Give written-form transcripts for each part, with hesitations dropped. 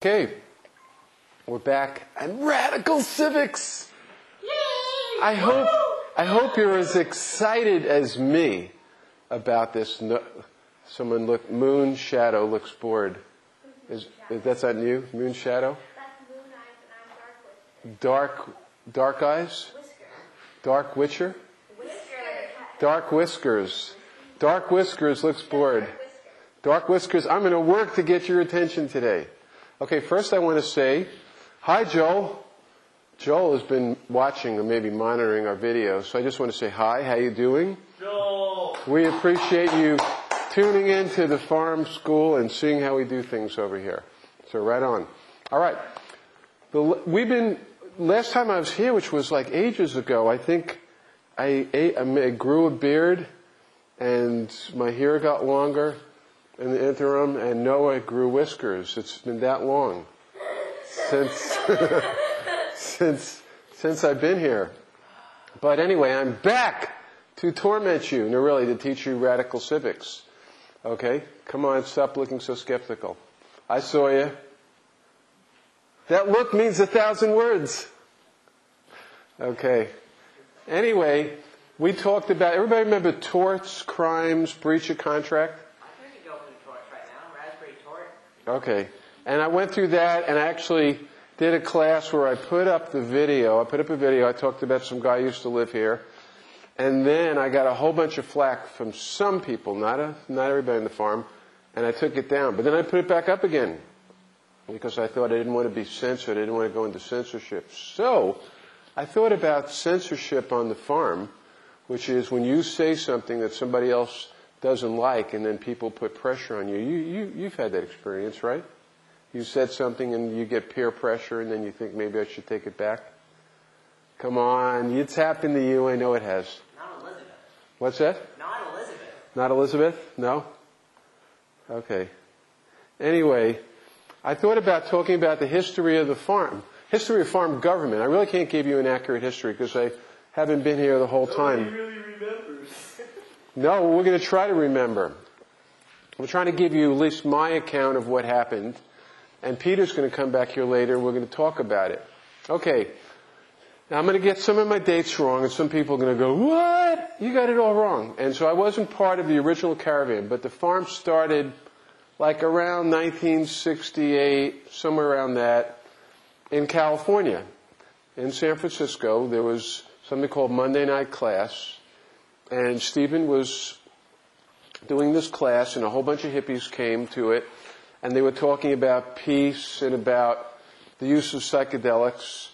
Okay, we're back and Radical Civics. I hope you're as excited as me about this. Someone look. Moon Shadow looks bored. That's not you? Moon Shadow. That's Moon Eyes and I'm Dark Whisker. Dark eyes. Whisker. Dark Witcher. Whisker. Dark Whiskers. Dark Whiskers looks bored. Dark Whiskers. I'm going to work to get your attention today. Okay, first I want to say, hi Joel. Joel has been watching or maybe monitoring our videos, so I just want to say hi, how you doing? Joel! We appreciate you tuning in to the farm school and seeing how we do things over here. So right on. All right. Last time I was here, which was like ages ago, I think I grew a beard and my hair got longer in the interim, and Noah grew whiskers. It's been that long since I've been here. But anyway, I'm back to torment you. No, really, to teach you radical civics. Okay? Come on, stop looking so skeptical. I saw you. That look means 1,000 words. Okay. Anyway, we talked about, everybody remember torts, crimes, breach of contract? Okay. And I went through that, and I actually did a class where I put up a video. I talked about some guy who used to live here. And then I got a whole bunch of flack from some people, not everybody in the farm, and I took it down. But then I put it back up again because I thought I didn't want to be censored. I didn't want to go into censorship. So I thought about censorship on the farm, which is when you say something that somebody else doesn't like, and then people put pressure on you. You've had that experience, right? You said something and you get peer pressure, and then you think maybe I should take it back. Come on, it's happened to you. I know it has. Not Elizabeth. What's that? Not Elizabeth. Not Elizabeth? No? Okay. Anyway, I thought about talking about the history of the farm. History of farm government. I really can't give you an accurate history because I haven't been here the whole time. Nobody really remembers. No, we're going to try to remember. I'm trying to give you at least my account of what happened. And Peter's going to come back here later and we're going to talk about it. Okay. Now I'm going to get some of my dates wrong and some people are going to go, what? You got it all wrong. And so I wasn't part of the original caravan, but the farm started like around 1968, somewhere around that, in California. In San Francisco, there was something called Monday Night Class. And Stephen was doing this class, and a whole bunch of hippies came to it, and they were talking about peace and about the use of psychedelics,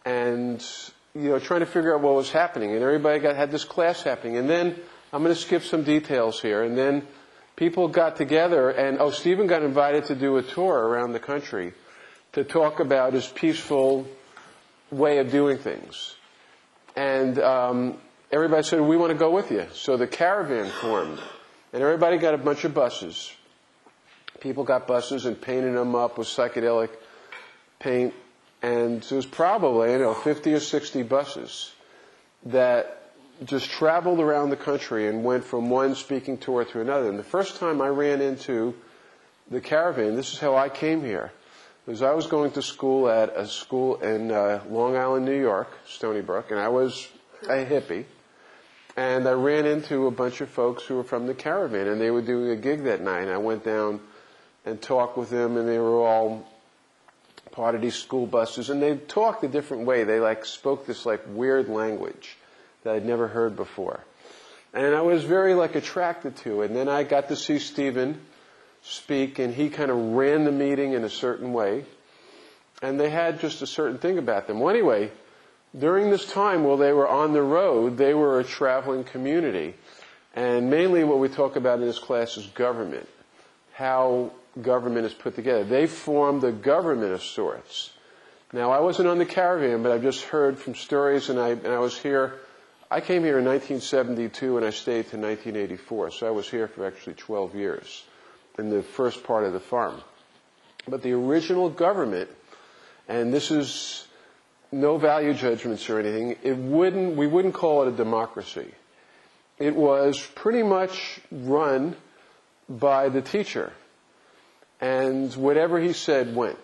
and trying to figure out what was happening. And everybody had this class happening. And then I'm going to skip some details here. And then people got together, and Stephen got invited to do a tour around the country to talk about his peaceful way of doing things. And everybody said, we want to go with you. So the caravan formed. And everybody got a bunch of buses. People got buses and painted them up with psychedelic paint. And there was probably, 50 or 60 buses that just traveled around the country and went from one speaking tour to another. And the first time I ran into the caravan, this is how I came here. Was I was going to school at a school in Long Island, New York, Stony Brook, and I was a hippie. And I ran into a bunch of folks who were from the caravan, and they were doing a gig that night. And I went down and talked with them, and they were all part of these school buses. And they talked a different way. They spoke this weird language that I'd never heard before. And I was very attracted to it. And then I got to see Stephen speak, and he kind of ran the meeting in a certain way. And they had just a certain thing about them. Well, anyway, during this time while they were on the road, they were a traveling community. And mainly what we talk about in this class is government, how government is put together. They formed a government of sorts. Now, I wasn't on the caravan, but I've just heard from stories, and I was here. I came here in 1972, and I stayed to 1984. So I was here for actually 12 years in the first part of the farm. But the original government, and this is no value judgments or anything, we wouldn't call it a democracy. It was pretty much run by the teacher. and whatever he said went.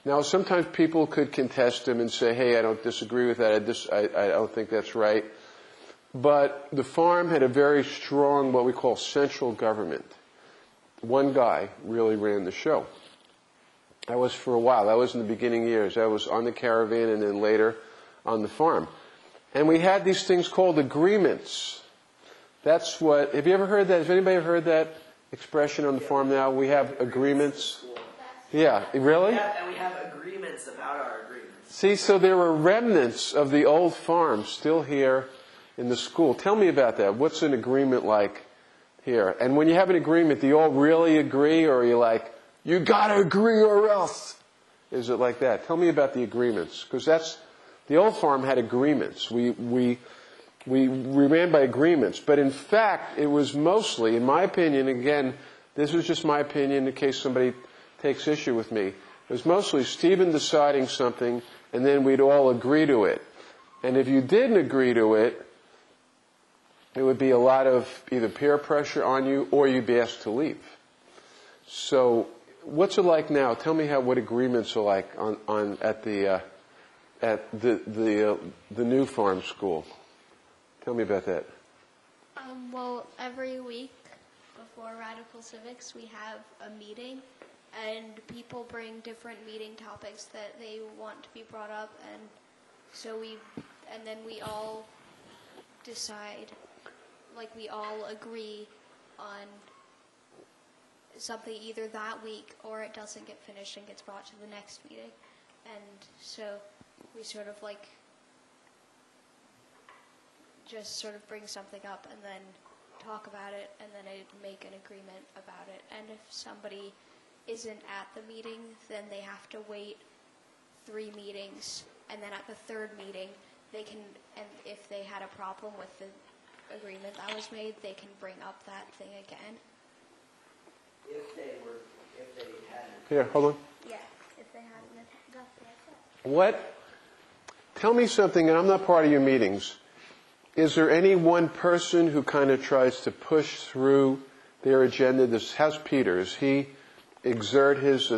Now, sometimes people could contest him and say, hey, I don't disagree with that, I don't think that's right. But the farm had a very strong, what we call central government. One guy really ran the show. That was for a while. That was in the beginning years. That was on the caravan and then later on the farm. And we had these things called agreements. That's what, have you ever heard that? Has anybody ever heard that expression on the farm now? We have agreements. Yeah, really? And we have agreements about our agreements. See, so there were remnants of the old farm still here in the school. Tell me about that. What's an agreement like here? And when you have an agreement, do you all really agree, or are you like, you gotta agree or else? Is it like that? Tell me about the agreements, because that's, the old farm had agreements. We ran by agreements, but in fact, it was mostly, in my opinion, again, this was just my opinion in case somebody takes issue with me, it was mostly Stephen deciding something, and then we'd all agree to it. And if you didn't agree to it, it would be a lot of either peer pressure on you, or you'd be asked to leave. So, what's it like now? Tell me what agreements are like at the new farm school. Tell me about that. Well, every week before Radical Civics, we have a meeting, and people bring different meeting topics that they want to be brought up, and so then we all decide, like we all agree on something either that week or it doesn't get finished and gets brought to the next meeting. And so we sort of like just sort of bring something up and then talk about it and then make an agreement about it. And if somebody isn't at the meeting, then they have to wait 3 meetings, and then at the 3rd meeting they can, and if they had a problem with the agreement that was made, they can bring up that thing again. If they hadn't. Here, hold on. Yeah, if they hadn't, that's what I said. What? Tell me something, and I'm not part of your meetings. Is there any one person who kind of tries to push through their agenda? How's Peter? Does he exert his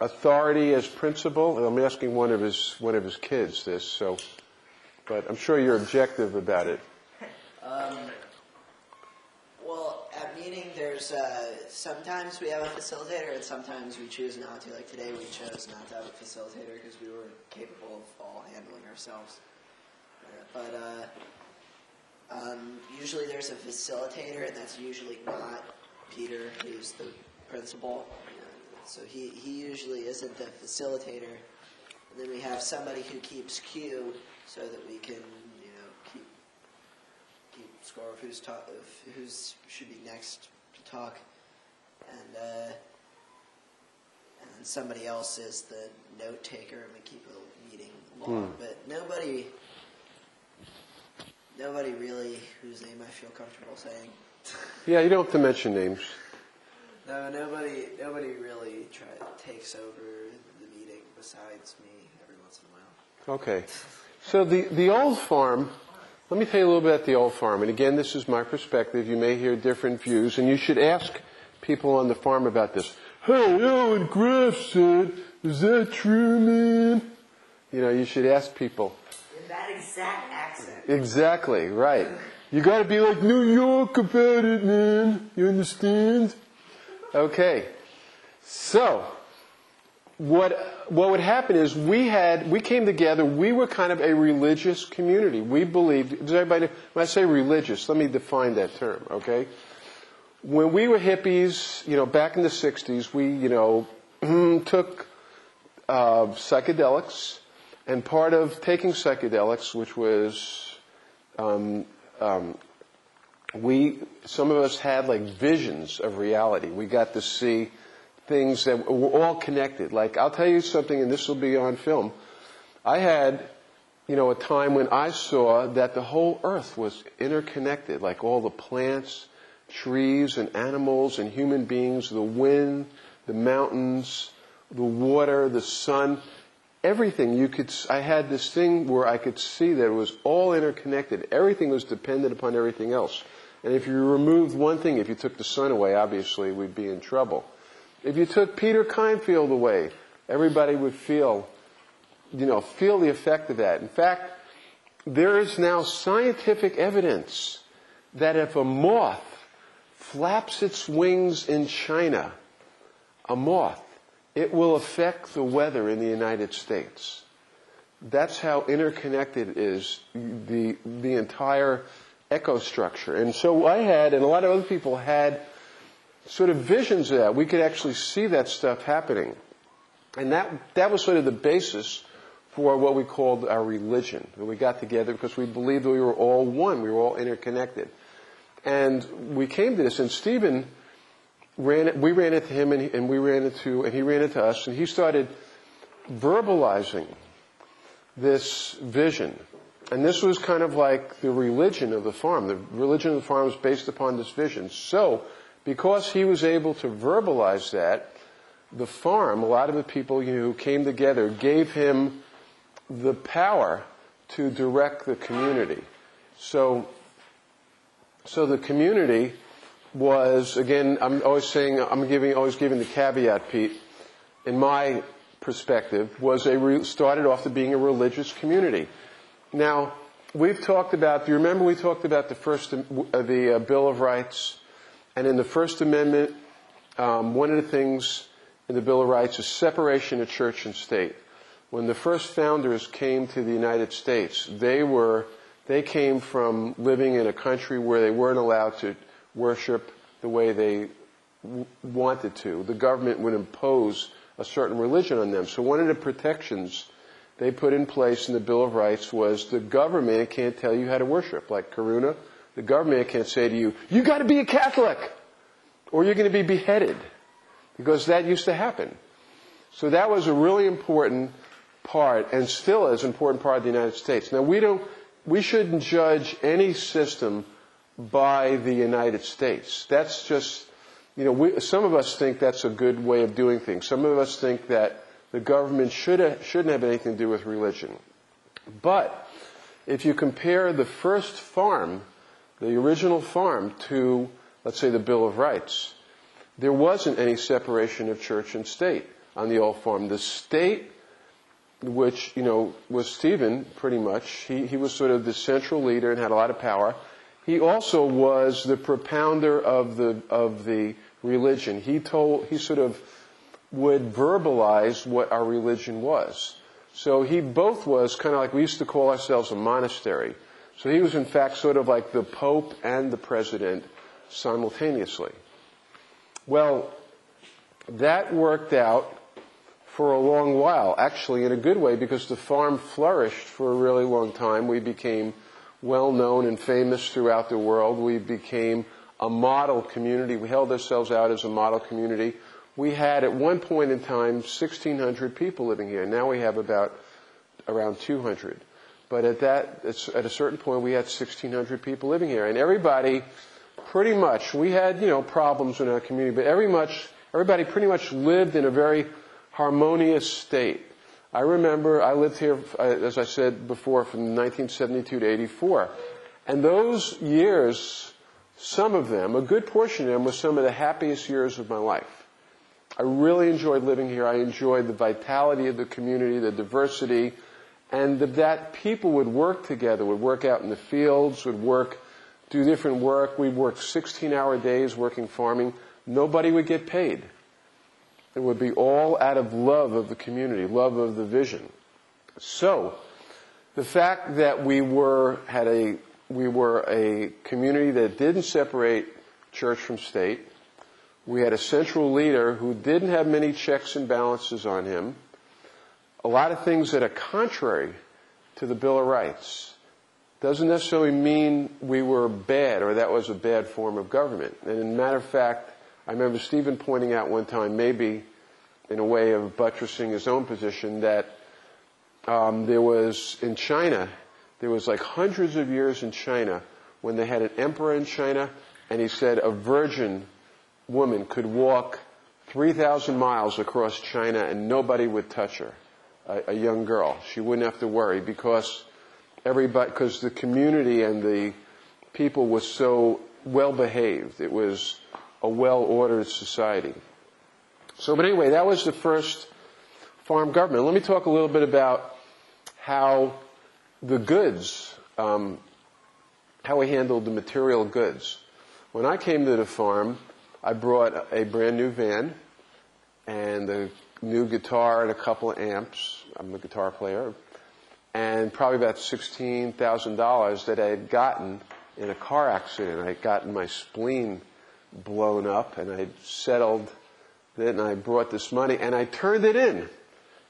authority as principal? And I'm asking one of his kids this, so, but I'm sure you're objective about it. Well, at meeting, there's sometimes we have a facilitator, and sometimes we choose not to. Like today, we chose not to have a facilitator because we were capable of all handling ourselves. But usually there's a facilitator, and that's usually not Peter, who's the principal. So he usually isn't the facilitator. And then we have somebody who keeps queue so that we can, keep score of who's should be next to talk. And then somebody else is the note taker, and we keep a meeting long. But nobody really whose name I feel comfortable saying. Yeah, you don't have to mention names. No, nobody really takes over the meeting besides me every once in a while. Okay. So the old farm, let me tell you a little bit about the old farm. And again, this is my perspective. You may hear different views, and you should ask people on the farm about this. Hey, Alan Graf said, is that true, man? You should ask people. In that exact accent. Exactly, right. You got to be like New York about it, man. You understand? Okay. So, what would happen is we came together, we were kind of a religious community. We believed, does everybody know, when I say religious, let me define that term, okay? When we were hippies, back in the 60s, we, took psychedelics, and part of taking psychedelics, which was, some of us had like visions of reality. We got to see things that were all connected. Like, I'll tell you something, and this will be on film. I had, a time when I saw that the whole earth was interconnected, like all the plants, trees, and animals, and human beings, the wind, the mountains, the water, the sun, everything. I had this thing where I could see that it was all interconnected. Everything was dependent upon everything else. And if you removed one thing, if you took the sun away, obviously we'd be in trouble. If you took Peter Kindfield away, everybody would feel the effect of that. In fact, there is now scientific evidence that if a moth flaps its wings in China, a moth, it will affect the weather in the United States. That's how interconnected is the entire ecostructure. And so I had, and a lot of other people had, sort of visions of that. We could actually see that stuff happening. And that was sort of the basis for what we called our religion. We got together because we believed that we were all one. We were all interconnected. And we came to this, and Stephen we ran into him, and he ran into us, and he started verbalizing this vision. And this was kind of like the religion of the farm. The religion of the farm was based upon this vision. So, because he was able to verbalize that, the farm, a lot of the people who came together, gave him the power to direct the community. So the community was, again, I'm always giving the caveat, Pete, in my perspective, started off to being a religious community. Now, we've talked about, do you remember we talked about the Bill of Rights? And in the First Amendment, one of the things in the Bill of Rights is separation of church and state. When the first founders came to the United States, they came from living in a country where they weren't allowed to worship the way they wanted to. The government would impose a certain religion on them. So one of the protections they put in place in the Bill of Rights was the government can't tell you how to worship. Like Karuna, the government can't say to you, you got to be a Catholic or you're going to be beheaded, because that used to happen. So that was a really important part, and still is an important part of the United States. Now we shouldn't judge any system by the United States. That's just, some of us think that's a good way of doing things. Some of us think that the government shouldn't have anything to do with religion. But if you compare the first farm, the original farm, to, let's say, the Bill of Rights, there wasn't any separation of church and state on the old farm. The state, which, was Stephen, pretty much, he was sort of the central leader and had a lot of power. He also was the propounder of the religion. He sort of would verbalize what our religion was. So he both was kind of like, we used to call ourselves a monastery. So he was in fact sort of like the Pope and the President simultaneously. Well, that worked out for a long while, actually in a good way, because the farm flourished for a really long time. We became well known and famous throughout the world. We became a model community. We held ourselves out as a model community. We had at one point in time 1,600 people living here. Now we have around 200. But at a certain point we had 1,600 people living here, and everybody pretty much, we had problems in our community, but everybody pretty much lived in a very harmonious state. I remember I lived here, as I said before, from 1972 to 84. And those years, some of them, a good portion of them, was some of the happiest years of my life. I really enjoyed living here. I enjoyed the vitality of the community, the diversity, and that people would work together, would work out in the fields, do different work. We'd work 16-hour days working farming. Nobody would get paid. It would be all out of love of the community, love of the vision. So, the fact that we were a community that didn't separate church from state, we had a central leader who didn't have many checks and balances on him, a lot of things that are contrary to the Bill of Rights, doesn't necessarily mean we were bad or that was a bad form of government. And as a matter of fact, I remember Stephen pointing out one time, maybe in a way of buttressing his own position, that there was like hundreds of years in China when they had an emperor in China, and he said a virgin woman could walk 3,000 miles across China and nobody would touch her, a young girl. She wouldn't have to worry because the community and the people was so well behaved. It was a well-ordered society. So, but anyway, that was the first farm government. Let me talk a little bit about how the goods, how we handled the material goods. When I came to the farm, I brought a brand new van and a new guitar and a couple of amps. I'm a guitar player. And probably about $16,000 that I had gotten in a car accident. I had gotten my spleen blown up, and I settled it, and I brought this money, and I turned it in.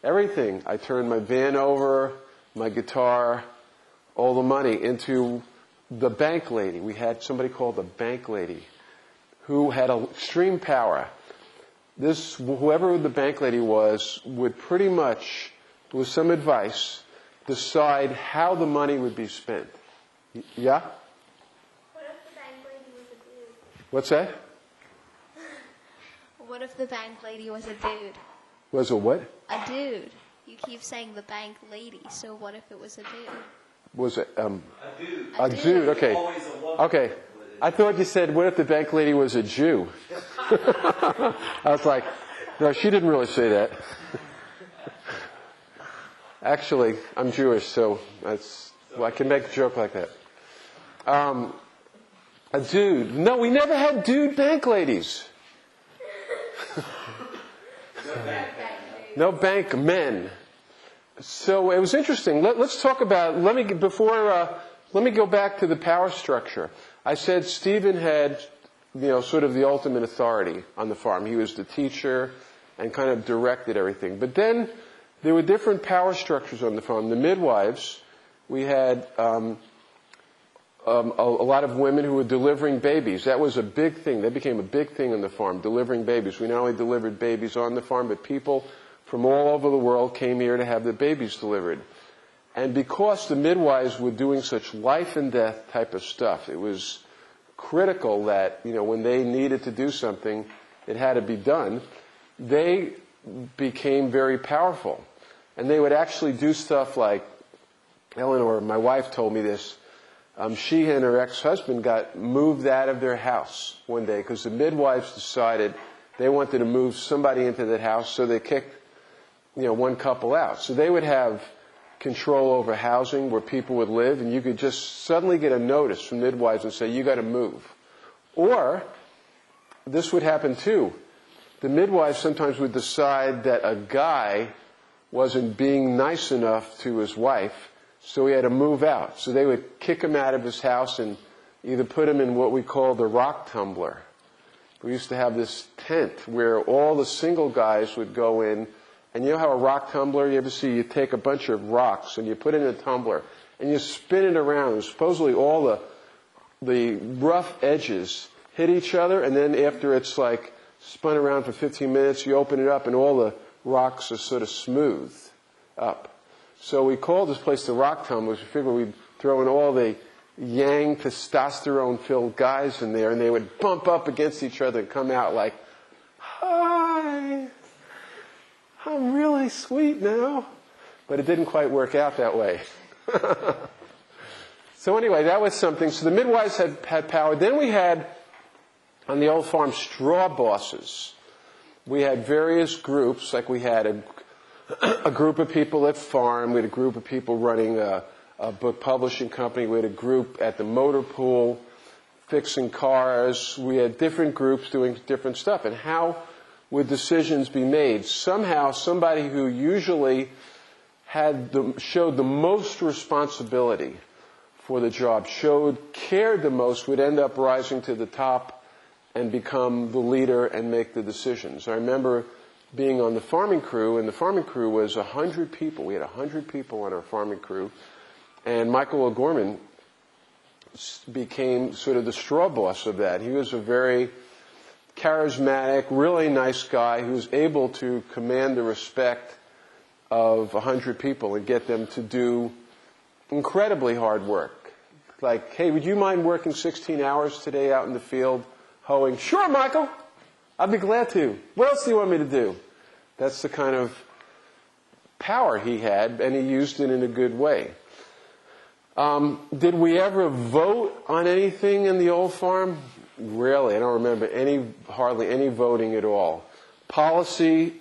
Everything. I turned my van over, my guitar, all the money into the bank lady. We had somebody called the bank lady who had extreme power. Whoever the bank lady was would pretty much, with some advice, decide how the money would be spent. Yeah? What if the bank lady was a dude? What's that? What if the bank lady was a dude? Was a what? A dude. You keep saying the bank lady, so what if it was a dude? Was it A dude. a dude? Okay. Always a woman. Okay. I thought you said, what if the bank lady was a Jew? I was like, no, she didn't really say that. Actually, I'm Jewish, so I can make a joke like that. A dude. No, we never had dude bank ladies. No bank men. So it was interesting. Let's talk about. Let me go back to the power structure. I said Stephen had, sort of the ultimate authority on the farm. He was the teacher and kind of directed everything. But then there were different power structures on the farm. The midwives, we had a lot of women who were delivering babies. That was a big thing. That became a big thing on the farm, delivering babies. We not only delivered babies on the farm, but people from all over the world came here to have their babies delivered. And because the midwives were doing such life and death type of stuff, it was critical that, when they needed to do something, it had to be done. They became very powerful. And they would actually do stuff like, Eleanor, my wife, told me this. She and her ex-husband got moved out of their house one day because the midwives decided they wanted to move somebody into that house, so they kicked, one couple out. So they would have control over housing where people would live, and you could just suddenly get a notice from midwives and say, you got to move. Or, this would happen too. The midwives sometimes would decide that a guy wasn't being nice enough to his wife, so he had to move out. So they would kick him out of his house and either put him in what we call the rock tumbler. We used to have this tent where all the single guys would go in. And you know how a rock tumbler, you ever see, you take a bunch of rocks and you put it in a tumbler and you spin it around. And supposedly all the rough edges hit each other, and then after it's like spun around for 15 minutes, you open it up and all the rocks are sort of smooth up. So we called this place the rock tumbler. We figured we'd throw in all the yang testosterone-filled guys in there, and they would bump up against each other and come out like, hi, I'm really sweet now. But it didn't quite work out that way. So anyway, that was something. So the midwives had power. Then we had, on the old farm, straw bosses. We had various groups, like we had a group of people at farm. We had a group of people running a book publishing company. We had a group at the motor pool fixing cars. We had different groups doing different stuff. And how would decisions be made? Somehow, somebody who usually showed the most responsibility for the job, cared the most, would end up rising to the top and become the leader and make the decisions. I remember being on the farming crew, and the farming crew was 100 people. We had 100 people on our farming crew. And Michael O'Gorman became sort of the straw boss of that. He was a very charismatic, really nice guy who was able to command the respect of 100 people and get them to do incredibly hard work. Like, hey, would you mind working 16 hours today out in the field hoeing? Sure, Michael. I'd be glad to. What else do you want me to do? That's the kind of power he had, and he used it in a good way. Did we ever vote on anything in the old farm? Rarely. I don't remember hardly any voting at all. policy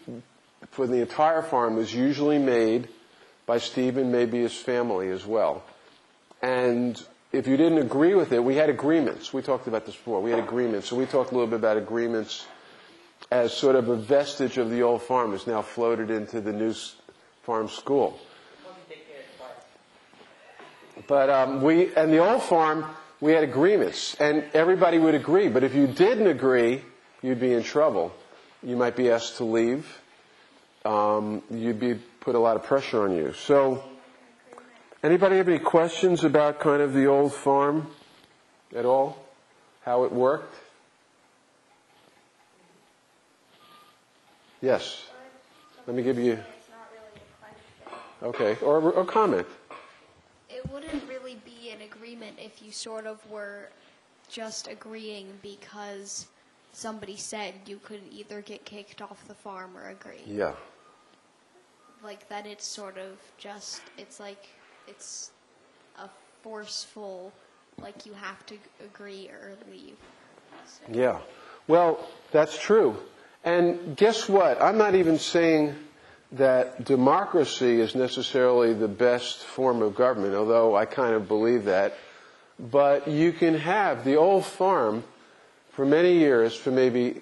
for the entire farm was usually made by Stephen, maybe his family as well. And if you didn't agree with it, we had agreements. We talked about this before. We had agreements. So we talked a little bit about agreements as sort of a vestige of the old farm. It's now floated into the new farm school. But and the old farm, we had agreements, and everybody would agree. But if you didn't agree, you'd be in trouble. You might be asked to leave. You'd be put a lot of pressure on you. So, anybody have any questions about kind of the old farm at all? How it worked? Yes. Let me give you. It's not really a question. Okay, or a comment. It wouldn't really be an agreement if you sort of were just agreeing because somebody said you could either get kicked off the farm or agree. Yeah. Like that it's sort of just, it's like, it's a forceful, like you have to agree or leave. So. Yeah. Well, that's true. And guess what? I'm not even saying that democracy is necessarily the best form of government, although I kind of believe that. But you can have the old farm for many years, for maybe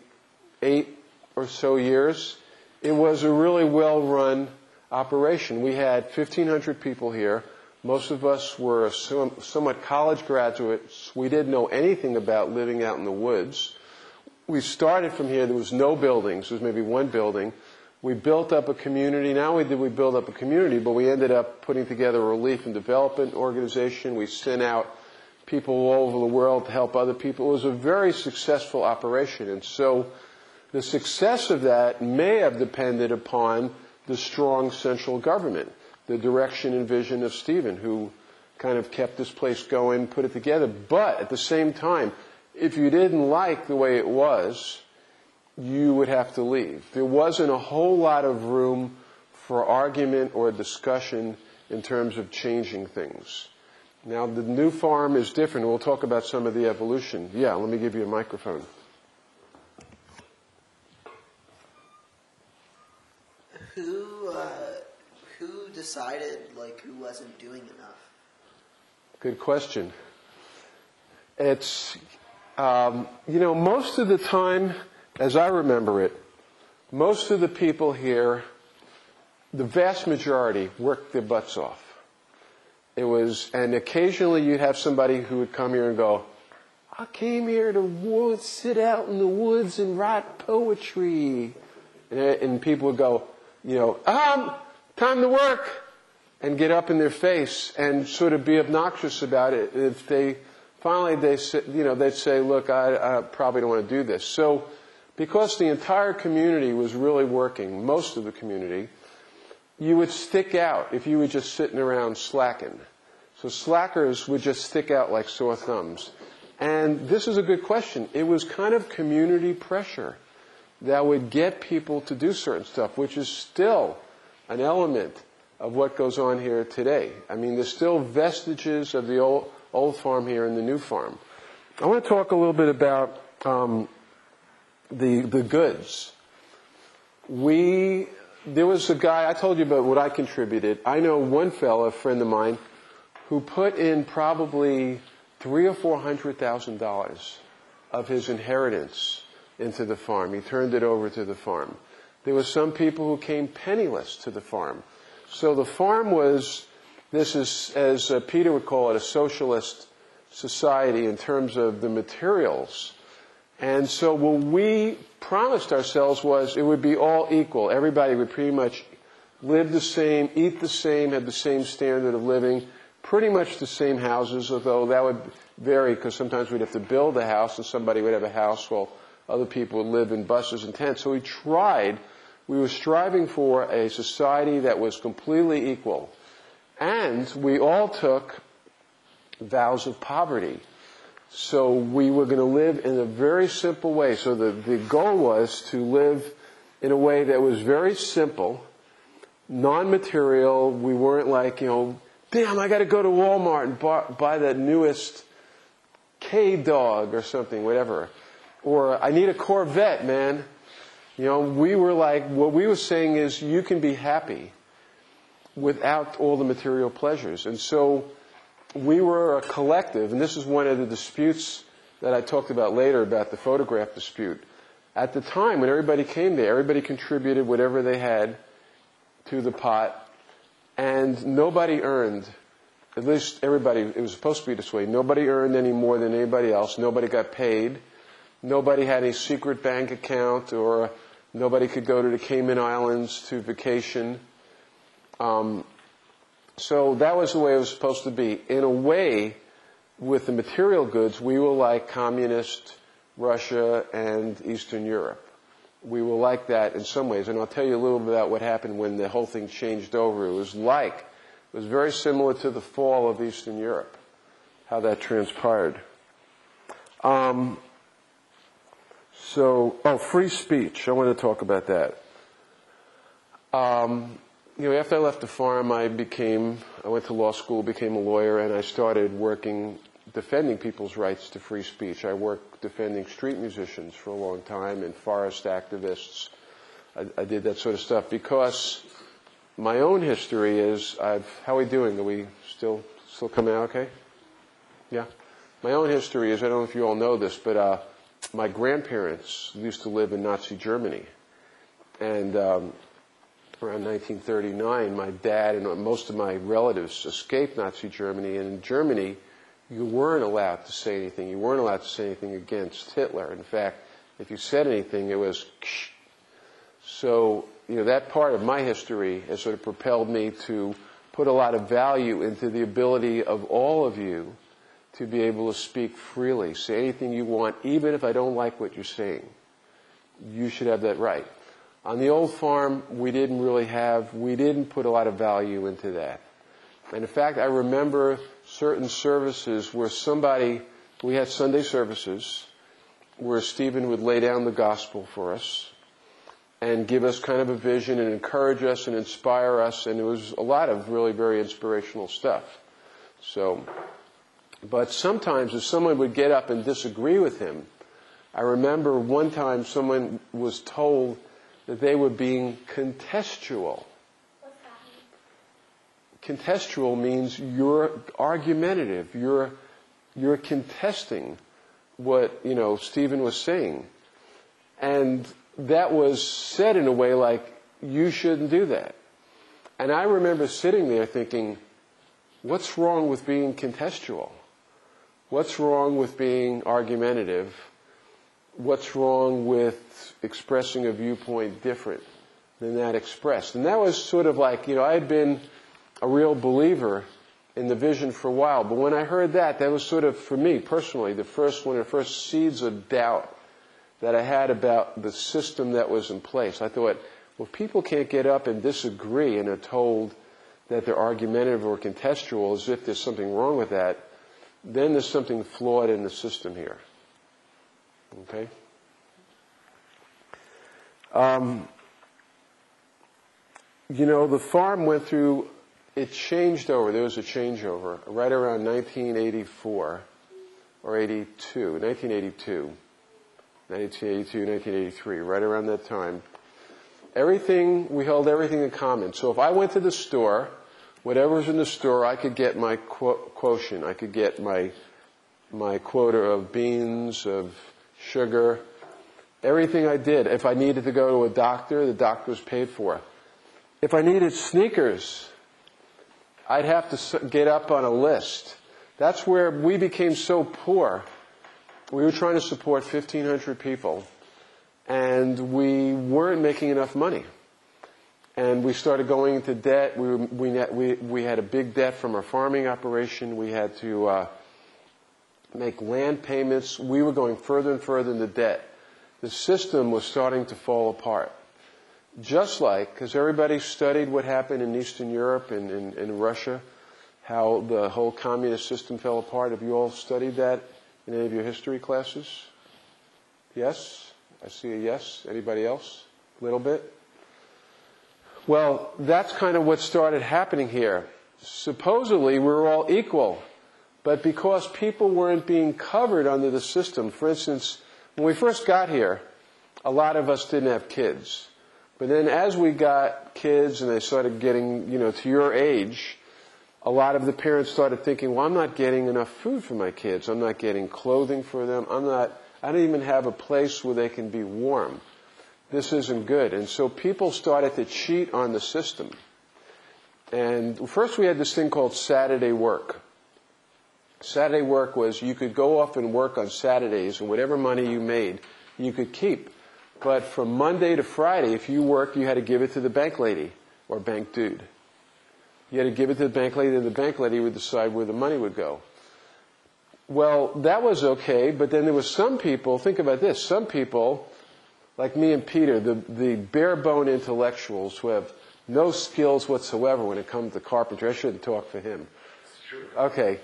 8 or so years. It was a really well-run operation. We had 1,500 people here. Most of us were somewhat college graduates. We didn't know anything about living out in the woods. We started from here. There was no buildings. There was maybe one building. We built up a community. Not only did we build up a community, but we ended up putting together a relief and development organization. We sent out people all over the world to help other people. It was a very successful operation. And so the success of that may have depended upon the strong central government, the direction and vision of Stephen, who kind of kept this place going, put it together. But at the same time, if you didn't like the way it was, you would have to leave. There wasn't a whole lot of room for argument or discussion in terms of changing things. Now, the new farm is different. We'll talk about some of the evolution. Yeah, let me give you a microphone. Who decided, like, who wasn't doing enough? Good question. It's, most of the time, as I remember it, most of the people here, the vast majority, worked their butts off. It was, and occasionally you'd have somebody who would come here and go, I came here to sit out in the woods and write poetry. And people would go, time to work, and get up in their face and sort of be obnoxious about it. If they'd say, look, I probably don't want to do this. So because the entire community was really working, most of the community, you would stick out if you were just sitting around slacking. So slackers would just stick out like sore thumbs. And this is a good question. It was kind of community pressure that would get people to do certain stuff, which is still an element of what goes on here today. I mean, there's still vestiges of the old farm here and the new farm. I want to talk a little bit about the goods. There was a guy, I told you about what I contributed. I know one fellow, a friend of mine, who put in probably $300,000 or $400,000 of his inheritance into the farm. He turned it over to the farm. There were some people who came penniless to the farm. So the farm was, this is, as Peter would call it, a socialist society in terms of the materials. And so what we promised ourselves was it would be all equal. Everybody would pretty much live the same, eat the same, have the same standard of living, pretty much the same houses, although that would vary because sometimes we'd have to build a house and somebody would have a house while other people would live in buses and tents. So we were striving for a society that was completely equal. And we all took vows of poverty. So we were going to live in a very simple way. So the goal was to live in a way that was very simple, non-material. We weren't like, damn, I got to go to Walmart and buy the newest K-Dog or something, whatever. Or I need a Corvette, man. We were like, what we were saying is you can be happy without all the material pleasures. And so we were a collective, and this is one of the disputes that I talked about later about the photograph dispute. At the time, when everybody came there, everybody contributed whatever they had to the pot, and nobody earned, at least everybody, it was supposed to be this way, nobody earned any more than anybody else, nobody got paid, nobody had a secret bank account, or nobody could go to the Cayman Islands to vacation. So that was the way it was supposed to be. In a way, with the material goods, we were like communist Russia and Eastern Europe. We were like that in some ways, and I'll tell you a little bit about what happened when the whole thing changed over. It was very similar to the fall of Eastern Europe, how that transpired. Free speech. I want to talk about that. After I left the farm, I went to law school, became a lawyer, and I started defending people's rights to free speech. I worked defending street musicians for a long time and forest activists. I did that sort of stuff because my own history is, how are we doing? Are we still coming out okay? Yeah. My own history is, I don't know if you all know this, but my grandparents used to live in Nazi Germany. And around 1939, my dad and most of my relatives escaped Nazi Germany. And in Germany, you weren't allowed to say anything. You weren't allowed to say anything against Hitler. In fact, if you said anything, it was ksh. So, that part of my history has sort of propelled me to put a lot of value into the ability of all of you to be able to speak freely. Say anything you want, even if I don't like what you're saying. You should have that right. On the old farm, we didn't put a lot of value into that. And in fact, I remember certain services where we had Sunday services where Stephen would lay down the gospel for us and give us kind of a vision and encourage us and inspire us. And it was a lot of really very inspirational stuff. But sometimes if someone would get up and disagree with him, I remember one time someone was told that they were being contextual. What's that mean? Contextual means you're argumentative. You're contesting what, Stephen was saying. And that was said in a way like, you shouldn't do that. And I remember sitting there thinking, what's wrong with being contextual? What's wrong with being argumentative? What's wrong with expressing a viewpoint different than that expressed? And that was sort of like, I had been a real believer in the vision for a while. But when I heard that was sort of, for me personally, one of the first seeds of doubt that I had about the system that was in place. I thought, well, if people can't get up and disagree and are told that they're argumentative or contextual as if there's something wrong with that, then there's something flawed in the system here. Okay? The farm went through, it changed over. There was a changeover right around 1984 or 82, 1982, 1983, right around that time. We held everything in common. So if I went to the store, whatever was in the store, I could get my quotient. I could get my quota of beans, of sugar, everything I did. If I needed to go to a doctor, the doctor was paid for. If I needed sneakers, I'd have to get up on a list. That's where we became so poor. We were trying to support 1,500 people, and we weren't making enough money. And we started going into debt. We had a big debt from our farming operation. We had to make land payments. We were going further and further into debt. The system was starting to fall apart. Just like, because everybody studied what happened in Eastern Europe and in Russia, how the whole communist system fell apart. Have you all studied that in any of your history classes? Yes? I see a yes. Anybody else? A little bit? Well, that's kind of what started happening here. Supposedly, we were all equal. But because people weren't being covered under the system, for instance, when we first got here, a lot of us didn't have kids. But then as we got kids and they started getting, to your age, a lot of the parents started thinking, well, I'm not getting enough food for my kids. I'm not getting clothing for them. I don't even have a place where they can be warm. This isn't good. And so people started to cheat on the system. And first we had this thing called Saturday work. Saturday work was you could go off and work on Saturdays, and whatever money you made, you could keep. But from Monday to Friday, if you worked, you had to give it to the bank lady or bank dude. You had to give it to the bank lady, and the bank lady would decide where the money would go. Well, that was okay, but then there was some people, think about this, some people, like me and Peter, the bare-bone intellectuals who have no skills whatsoever when it comes to carpentry. I shouldn't talk for him. Okay.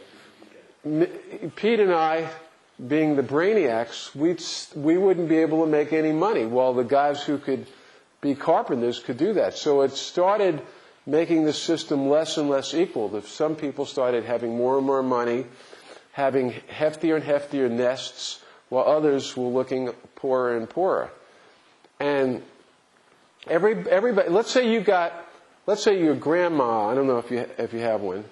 Pete and I, being the brainiacs, we wouldn't be able to make any money, while the guys who could be carpenters could do that. So it started making the system less and less equal. Some people started having more and more money, having heftier and heftier nests, while others were looking poorer and poorer. And everybody, let's say your grandma, I don't know if you have one.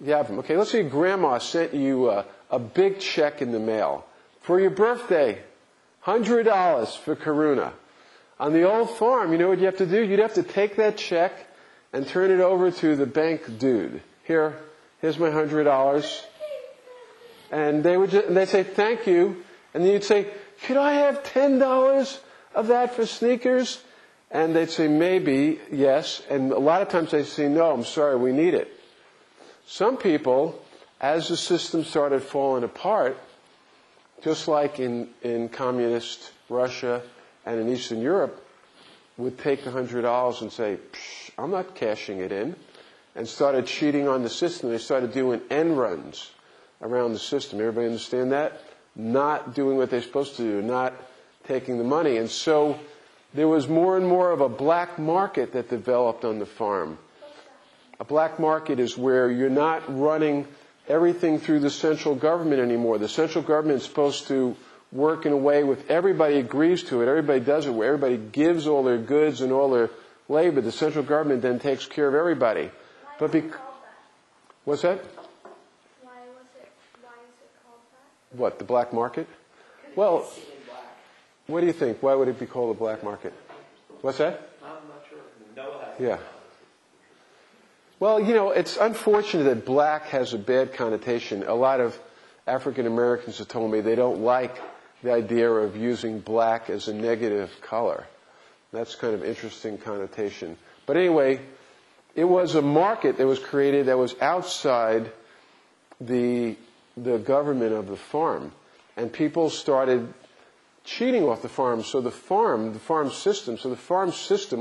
You have them. Okay, let's say your grandma sent you a big check in the mail for your birthday, $100 for Karuna. On the old farm, you know what you have to do? You'd have to take that check and turn it over to the bank dude. Here's my $100. And they'd say, thank you. And then you'd say, could I have $10 of that for sneakers? And they'd say, maybe, yes. And a lot of times they'd say, no, I'm sorry, we need it. Some people, as the system started falling apart, just like in communist Russia and in Eastern Europe, would take the $100 and say, I'm not cashing it in, and started cheating on the system. They started doing end runs around the system. Everybody understand that? Not doing what they're supposed to do, not taking the money. And so there was more and more of a black market that developed on the farm. A black market is where you're not running everything through the central government anymore. The central government is supposed to work in a way where everybody agrees to it, everybody does it, where everybody gives all their goods and all their labor. The central government then takes care of everybody. But what's that? Why is it called that? What, the black market? Well, what do you think? Why would it be called a black market? What's that? I'm not sure. Noah has Yeah. Well, it's unfortunate that black has a bad connotation. A lot of African Americans have told me they don't like the idea of using black as a negative color. That's kind of interesting connotation. But anyway, it was a market that was created that was outside the government of the farm. And people started cheating off the farm. So the farm system,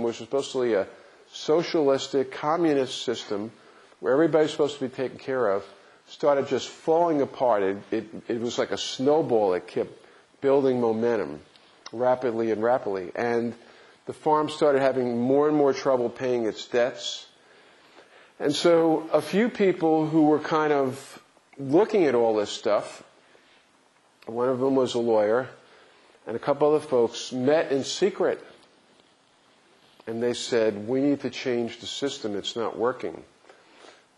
which was supposed to be a socialistic, communist system where everybody's supposed to be taken care of, started just falling apart. It was like a snowball that kept building momentum rapidly. And the farm started having more and more trouble paying its debts. And so a few people who were kind of looking at all this stuff, one of them was a lawyer, and a couple other folks met in secret. And they said, we need to change the system. It's not working.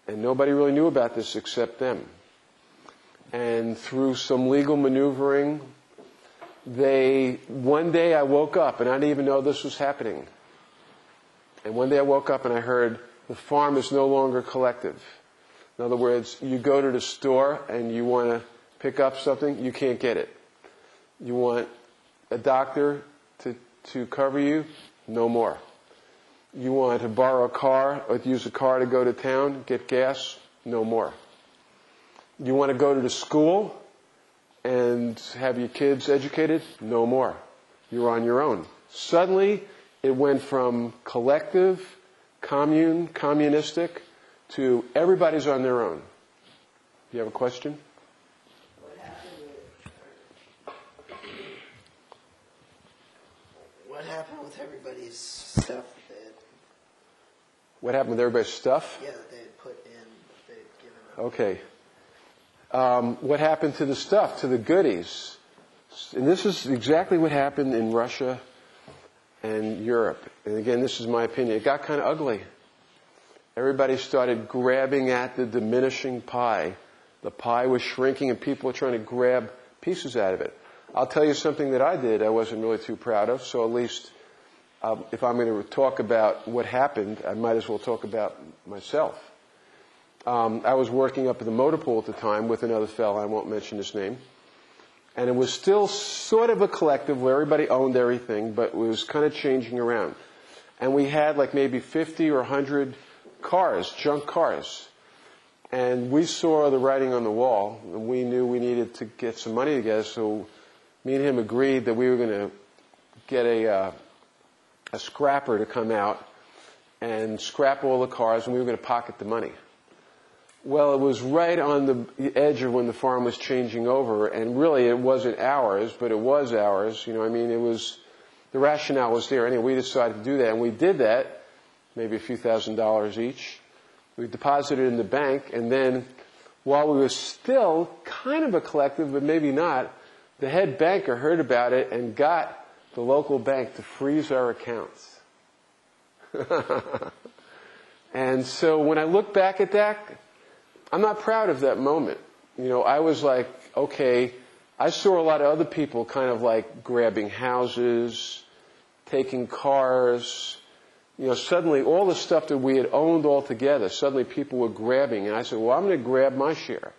And nobody really knew about this except them. And through some legal maneuvering, one day I woke up, and I didn't even know this was happening. And one day I woke up and I heard, the farm is no longer collective. In other words, you go to the store and you want to pick up something, you can't get it. You want a doctor to cover you, no more. You want to borrow a car or use a car to go to town, get gas, no more. You want to go to the school and have your kids educated, no more. You're on your own. Suddenly, it went from collective, communistic, to everybody's on their own. You have a question? What happened with everybody's stuff? What happened with everybody's stuff? Yeah, that they had put in, that they had given up. Okay. What happened to the stuff, to the goodies? And this is exactly what happened in Russia and Europe. And again, this is my opinion. It got kind of ugly. Everybody started grabbing at the diminishing pie. The pie was shrinking and people were trying to grab pieces out of it. I'll tell you something that I did I wasn't really too proud of, so at least if I'm going to talk about what happened, I might as well talk about myself. I was working up at the motor pool at the time with another fellow, I won't mention his name. And it was still sort of a collective where everybody owned everything, but it was kind of changing around. And we had like maybe 50 or 100 cars, junk cars. And we saw the writing on the wall, and we knew we needed to get some money together, so me and him agreed that we were going to get a scrapper to come out and scrap all the cars, and we were going to pocket the money. Well, it was right on the edge of when the farm was changing over, and really it wasn't ours, but it was ours. You know, I mean, it was, the rationale was there. Anyway, we decided to do that, and we did that, maybe a few $1,000s each. We deposited it in the bank, and then while we were still kind of a collective, but maybe not, the head banker heard about it and got the local bank to freeze our accounts. And so when I look back at that, I'm not proud of that moment. You know, I was like, okay, I saw a lot of other people kind of like grabbing houses, taking cars. You know, suddenly all the stuff that we had owned all together, suddenly people were grabbing. And I said, well, I'm going to grab my share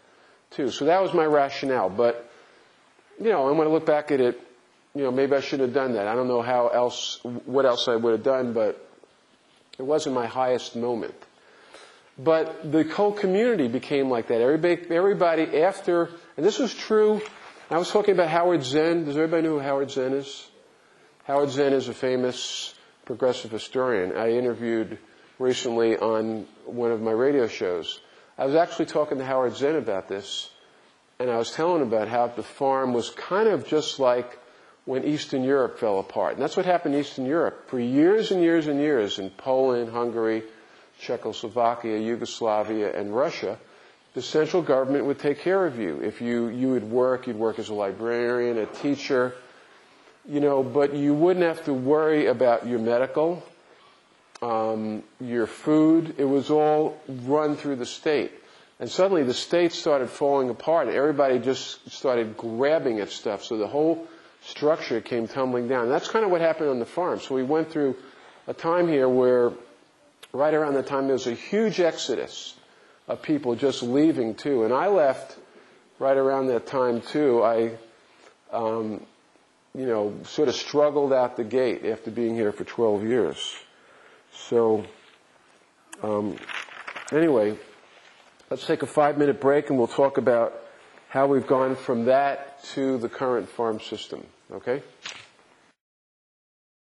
too. So that was my rationale. But, you know, and when I look back at it, you know, maybe I shouldn't have done that. I don't know what else I would have done, but it wasn't my highest moment. But the whole community became like that. Everybody after, and this was true, I was talking about Howard Zinn. Does everybody know who Howard Zinn is? Howard Zinn is a famous progressive historian. I interviewed recently on one of my radio shows. I was actually talking to Howard Zinn about this, and I was telling him about how the farm was kind of just like when Eastern Europe fell apart. And that's what happened in Eastern Europe. For years and years and years, in Poland, Hungary, Czechoslovakia, Yugoslavia, and Russia, the central government would take care of you. If you would work, you'd work as a librarian, a teacher, you know, but you wouldn't have to worry about your medical, your food. It was all run through the state. And suddenly the state started falling apart. Everybody just started grabbing at stuff. So the whole structure came tumbling down. And that's kind of what happened on the farm. So we went through a time here where right around the time there was a huge exodus of people just leaving too. And I left right around that time too. I, you know, sort of struggled out the gate after being here for 12 years. So, anyway, let's take a 5-minute break and we'll talk about how we've gone from that to the current farm system. Okay?